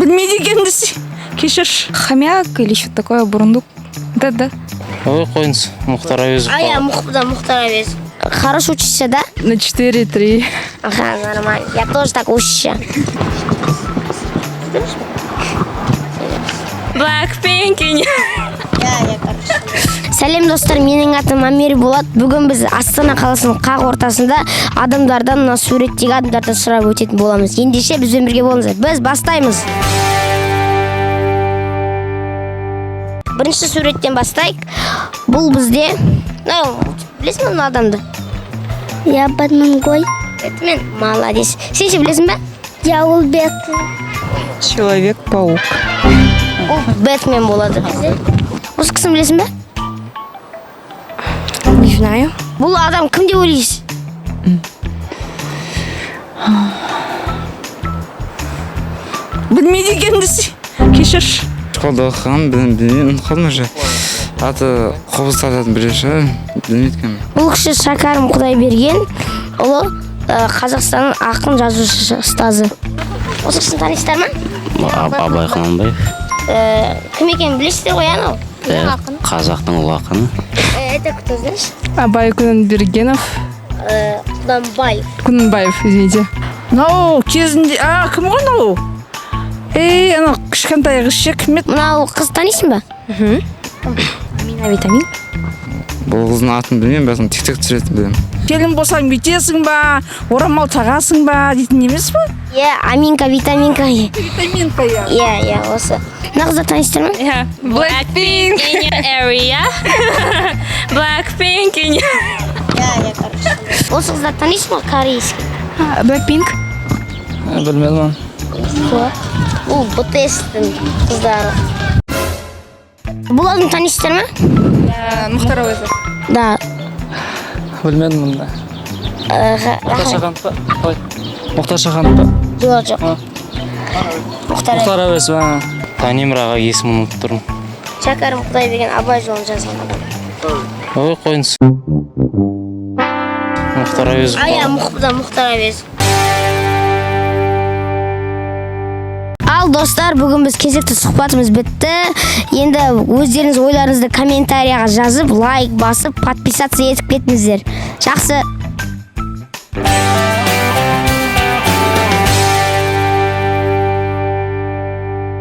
Білмейді екенбіз. Кешір. Хомяк или что такое, бурундук. Да. Ой, қойыңыз, Мұхтар Әуезов. Я Мухтар Әуезов. Хорошо учишься, да? На 4-3. Ага, нормально. Я тоже так учишься. Blackpink. Сәлем достар, менің атым Амир Болат. Бүгін біз Астана қаласының қақ ортасында адамдардан, мына суреттегі адамдардан сұрап өтетін боламыз. Ендеше бізбен бірге болыңыздар. Біз бастаймыз. Бірінші суреттен бастайық. Бұл бізде... Білесің бе мына адамды? Я Бэтмен ғой. Бэтмен, молодец. Сен ше білесің бе? Я ол Бэтмен. Человек-паук. Ол Бэтмен болады бізде. Осы кісіні білесің бе? Не знаю. Бұл адам кім деп ойлайсыз? Білмейді екенбіз. Кешір. Школда оқыған, білмеймін, қалдым уже. Аты қобыз тартатын біреуші, білмейді екен. Бұл кіші Шәкәрім Құдайберген, ұлы Қазақстанның ақын жазушы ұстазы. Осы кісіні танисыздар ма? Абай Құнанбаев. Кім екенін білесіздер ғой, анау? Қазақтың ұлы ақыны. Это кто, знаешь? Абай Кунанбергенов. Кунанбаев, извините. Мынау кезінде... Кім ғой мынау? Анау кішкентай қыз ше, кім еді? Мынау қыз танисың ба? Витамин. Бұл қыздың атын білмеймін, бәлкім тик-ток түсіретін білемін. Келін болсаң бүйтесің ба, орамал тағасың ба дейтін емес пе? Аминка, витаминка. Витаминка, Иә, осы. Мына қызды танисыздар ма? Blackpink in your area. Blackpink in your... Осы қыздар танисың ба корейский? Blackpink. Білмедім. Бұл BTS-тің қыздары. Бұл адамды танисыздар ма? Мұхтар Әуезов. Да. Білмедім мұнда. Мұхтар Шаханов па? Жоқ. Мұхтар Әуезов. Танимыр аға, есімін ұмытып тұрмын. Шәкәрім Құдайберген Абай жолын жазған адам. Ой, қойыңыз. Мұхтар Әуезов. Мұхтар Әуезов. Ал достар, бүгін біз кезекті сұхбатымыз бітті. Енді өздеріңіз ойларыңызды комментарияға жазып, лайк басып, подписаться етіп кетіңіздер. Жақсы.